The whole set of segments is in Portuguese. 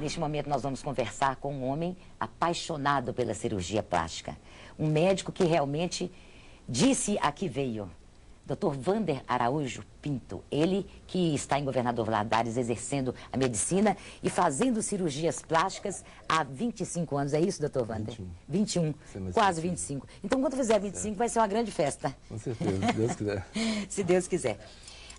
Neste momento nós vamos conversar com um homem apaixonado pela cirurgia plástica. Um médico que realmente disse a que veio. Dr. Wander Araújo Pinto, ele que está em Governador Valadares exercendo a medicina e fazendo cirurgias plásticas há 25 anos. É isso, doutor Wander? 21, quase 25. Então, quando fizer 25, vai ser uma grande festa. Com certeza, se Deus quiser. Se Deus quiser.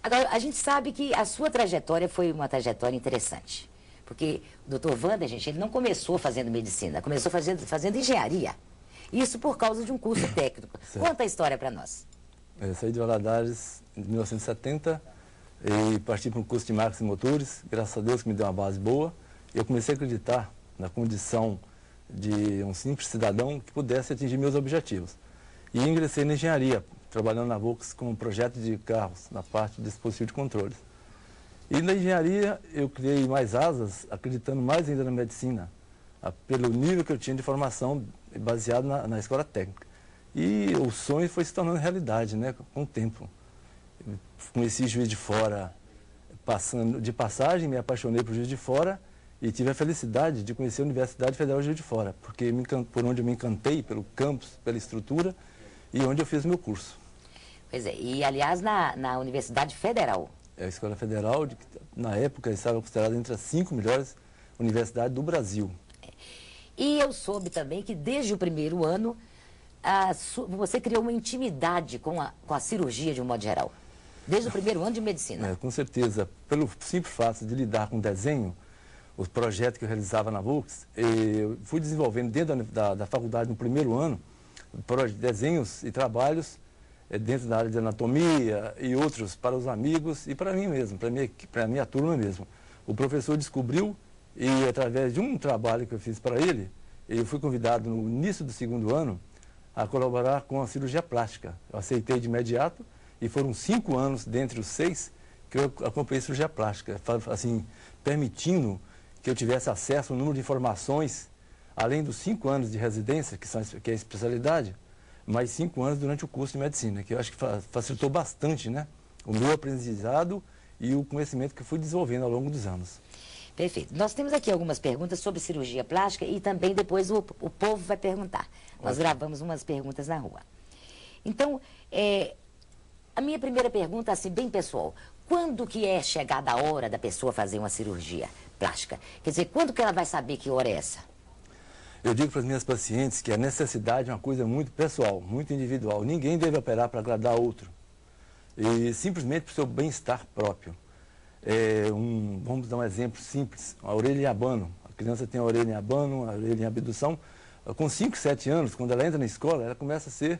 Agora, a gente sabe que a sua trajetória foi uma trajetória interessante. Porque o Dr. Wander, gente, ele não começou fazendo medicina, começou fazendo engenharia. Isso por causa de um curso técnico. Conta a história para nós. Eu saí de Valadares em 1970 e parti para um curso de máquinas e motores. Graças a Deus que me deu uma base boa. Eu comecei a acreditar na condição de um simples cidadão que pudesse atingir meus objetivos. E ingressei na engenharia, trabalhando na Volks com um projeto de carros, na parte de dispositivo de controles. E na engenharia eu criei mais asas, acreditando mais ainda na medicina, pelo nível que eu tinha de formação baseado na escola técnica. E o sonho foi se tornando realidade, né, com o tempo. Eu conheci Juiz de Fora passando de passagem, me apaixonei por Juiz de Fora e tive a felicidade de conhecer a Universidade Federal de Juiz de Fora, porque por onde eu me encantei, pelo campus, pela estrutura e onde eu fiz meu curso. Pois é, e aliás na Universidade Federal. É a Escola Federal, na época estava considerada entre as 5 melhores universidades do Brasil. E eu soube também que desde o primeiro ano você criou uma intimidade com a cirurgia de um modo geral. Desde o primeiro ano de medicina. Com certeza. Pelo simples fato de lidar com desenho, os projetos que eu realizava na Volks, eu fui desenvolvendo dentro da faculdade no primeiro ano, desenhos e trabalhos dentro da área de anatomia e outros para os amigos e para mim mesmo, para a minha turma mesmo. O professor descobriu e através de um trabalho que eu fiz para ele, eu fui convidado no início do segundo ano a colaborar com a cirurgia plástica. Eu aceitei de imediato e foram 5 anos, dentre os 6, que eu acompanhei cirurgia plástica, assim, permitindo que eu tivesse acesso a um número de informações, além dos 5 anos de residência, que é a especialidade, mais 5 anos durante o curso de medicina, que eu acho que facilitou bastante, né, o meu aprendizado e o conhecimento que eu fui desenvolvendo ao longo dos anos. Perfeito. Nós temos aqui algumas perguntas sobre cirurgia plástica e também depois o povo vai perguntar. Nós gravamos umas perguntas na rua. Então, a minha primeira pergunta, assim, bem pessoal. Quando que é chegada a hora da pessoa fazer uma cirurgia plástica? Quer dizer, quando que ela vai saber que hora é essa? Eu digo para as minhas pacientes que a necessidade é uma coisa muito pessoal, muito individual. Ninguém deve operar para agradar outro. E simplesmente para o seu bem-estar próprio. Vamos dar um exemplo simples, a orelha em abano. A criança tem a orelha em abano, a orelha em abdução. Com 5, 7 anos, quando ela entra na escola, ela começa a ser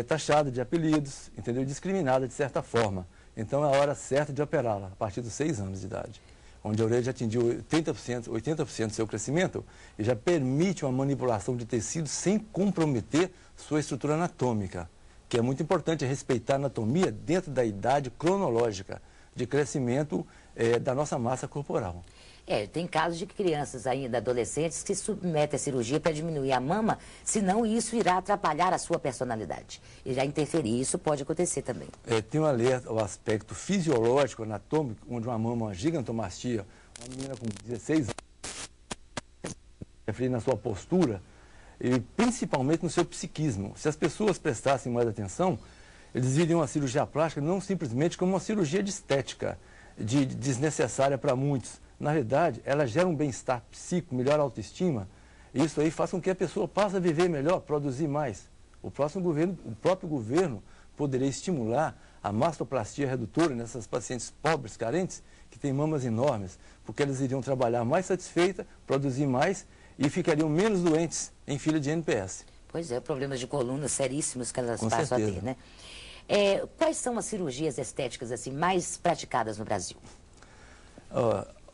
taxada de apelidos, entendeu? Discriminada de certa forma. Então é a hora certa de operá-la, a partir dos 6 anos de idade. Onde a orelha já atingiu 80% do seu crescimento e já permite uma manipulação de tecido sem comprometer sua estrutura anatômica, que é muito importante respeitar a anatomia dentro da idade cronológica de crescimento da nossa massa corporal. Tem casos de crianças ainda, adolescentes, que se submetem à cirurgia para diminuir a mama, senão isso irá atrapalhar a sua personalidade. Irá interferir, isso pode acontecer também. Tem um alerta ao aspecto fisiológico, anatômico, onde uma mama, uma gigantomastia, uma menina com 16 anos, referindo na sua postura, e principalmente no seu psiquismo. Se as pessoas prestassem mais atenção, eles viriam a cirurgia plástica não simplesmente como uma cirurgia de estética, desnecessária para muitos. Na verdade, ela gera um bem-estar psíquico, melhor autoestima, e isso aí faz com que a pessoa passe a viver melhor, produzir mais. O próprio governo poderia estimular a mastoplastia redutora nessas pacientes pobres, carentes, que têm mamas enormes, porque elas iriam trabalhar mais satisfeitas, produzir mais e ficariam menos doentes em fila de NPS. Pois é, problemas de coluna seríssimos que elas passam a ter, né? Quais são as cirurgias estéticas assim, mais praticadas no Brasil?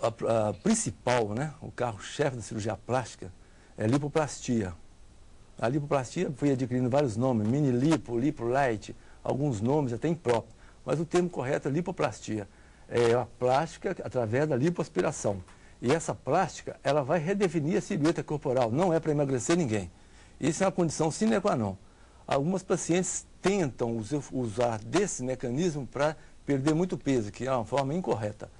A principal, né, o carro-chefe da cirurgia plástica é a lipoplastia. A lipoplastia foi adquirindo vários nomes, mini lipo, lipo light, alguns nomes até impróprios, mas o termo correto é lipoplastia. É a plástica através da lipoaspiração. E essa plástica, ela vai redefinir a silhueta corporal, não é para emagrecer ninguém. Isso é uma condição sine qua non. Algumas pacientes tentam usar desse mecanismo para perder muito peso, que é uma forma incorreta.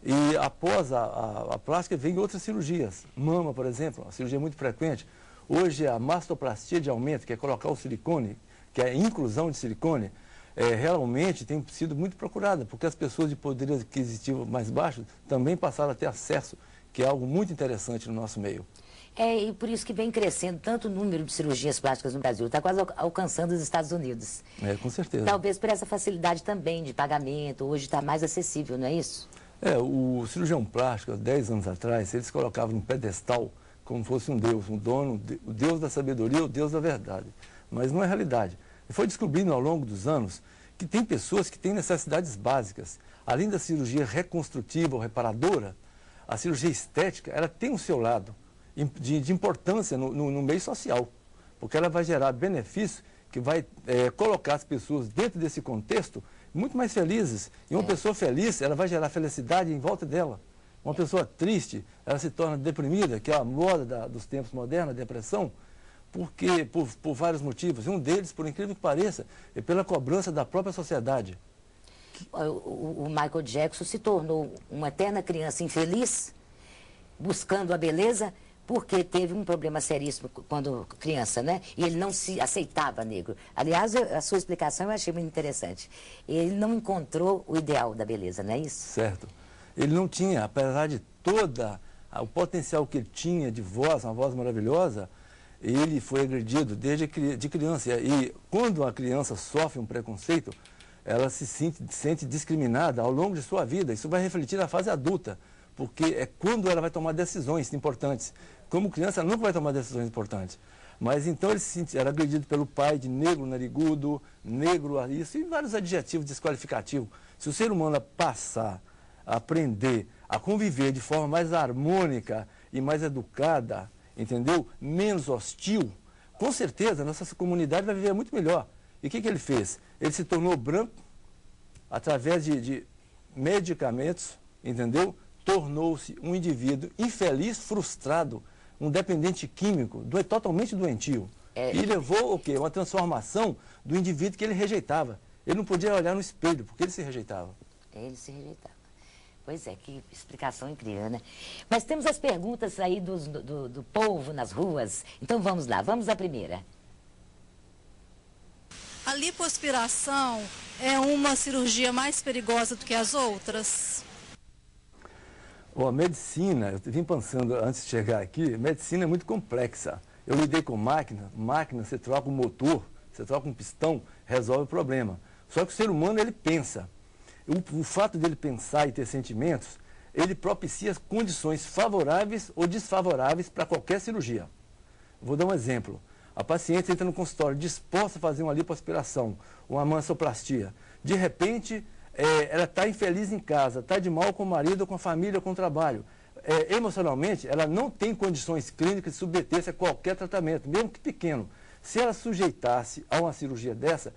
E após a plástica vem outras cirurgias. Mama, por exemplo, uma cirurgia muito frequente. Hoje a mastoplastia de aumento, que é colocar o silicone, que é a inclusão de silicone, realmente tem sido muito procurada, porque as pessoas de poder aquisitivo mais baixo também passaram a ter acesso, que é algo muito interessante no nosso meio. E por isso que vem crescendo tanto o número de cirurgias plásticas no Brasil. Está quase alcançando os Estados Unidos. Com certeza. Talvez por essa facilidade também de pagamento. Hoje está mais acessível, não é isso? O cirurgião plástico, há 10 anos atrás, eles colocavam num pedestal como fosse um Deus, um dono, o Deus da sabedoria, o Deus da verdade. Mas não é realidade. E foi descobrindo ao longo dos anos que tem pessoas que têm necessidades básicas. Além da cirurgia reconstrutiva ou reparadora, a cirurgia estética, ela tem o seu lado de importância no meio social, porque ela vai gerar benefício que vai colocar as pessoas dentro desse contexto muito mais felizes. E uma pessoa feliz, ela vai gerar felicidade em volta dela. Uma pessoa triste, ela se torna deprimida, que é a moda dos tempos modernos, a depressão, porque, por vários motivos. E um deles, por incrível que pareça, é pela cobrança da própria sociedade. O Michael Jackson se tornou uma eterna criança infeliz, buscando a beleza, porque teve um problema seríssimo quando criança, né? E ele não se aceitava negro. Aliás, a sua explicação eu achei muito interessante. Ele não encontrou o ideal da beleza, não é isso? Certo. Ele não tinha, apesar de todo o potencial que ele tinha de voz, uma voz maravilhosa, ele foi agredido desde de criança. E quando a criança sofre um preconceito, ela se sente discriminada ao longo de sua vida. Isso vai refletir na fase adulta, porque é quando ela vai tomar decisões importantes. Como criança, ela nunca vai tomar decisões importantes. Mas então ele era agredido pelo pai de negro narigudo, negro isso, e vários adjetivos desqualificativos. Se o ser humano passar a aprender a conviver de forma mais harmônica e mais educada, entendeu? Menos hostil, com certeza a nossa comunidade vai viver muito melhor. E o que ele fez? Ele se tornou branco através de medicamentos, entendeu? Tornou-se um indivíduo infeliz, frustrado, um dependente químico, totalmente doentio. E levou o quê? Uma transformação do indivíduo que ele rejeitava. Ele não podia olhar no espelho, porque ele se rejeitava. Ele se rejeitava. Pois é, que explicação incrível, né? Mas temos as perguntas aí do povo nas ruas. Então vamos lá, vamos à primeira. A lipoaspiração é uma cirurgia mais perigosa do que as outras? A medicina, eu vim pensando antes de chegar aqui, medicina é muito complexa. Eu lidei com máquina, você troca um motor, você troca um pistão, resolve o problema. Só que o ser humano, ele pensa. O fato dele pensar e ter sentimentos, ele propicia condições favoráveis ou desfavoráveis para qualquer cirurgia. Vou dar um exemplo. A paciente entra no consultório disposta a fazer uma lipoaspiração, uma mastoplastia. De repente, ela está infeliz em casa, está de mal com o marido, com a família, com o trabalho. Emocionalmente, ela não tem condições clínicas de submeter-se a qualquer tratamento, mesmo que pequeno. Se ela sujeitasse a uma cirurgia dessa,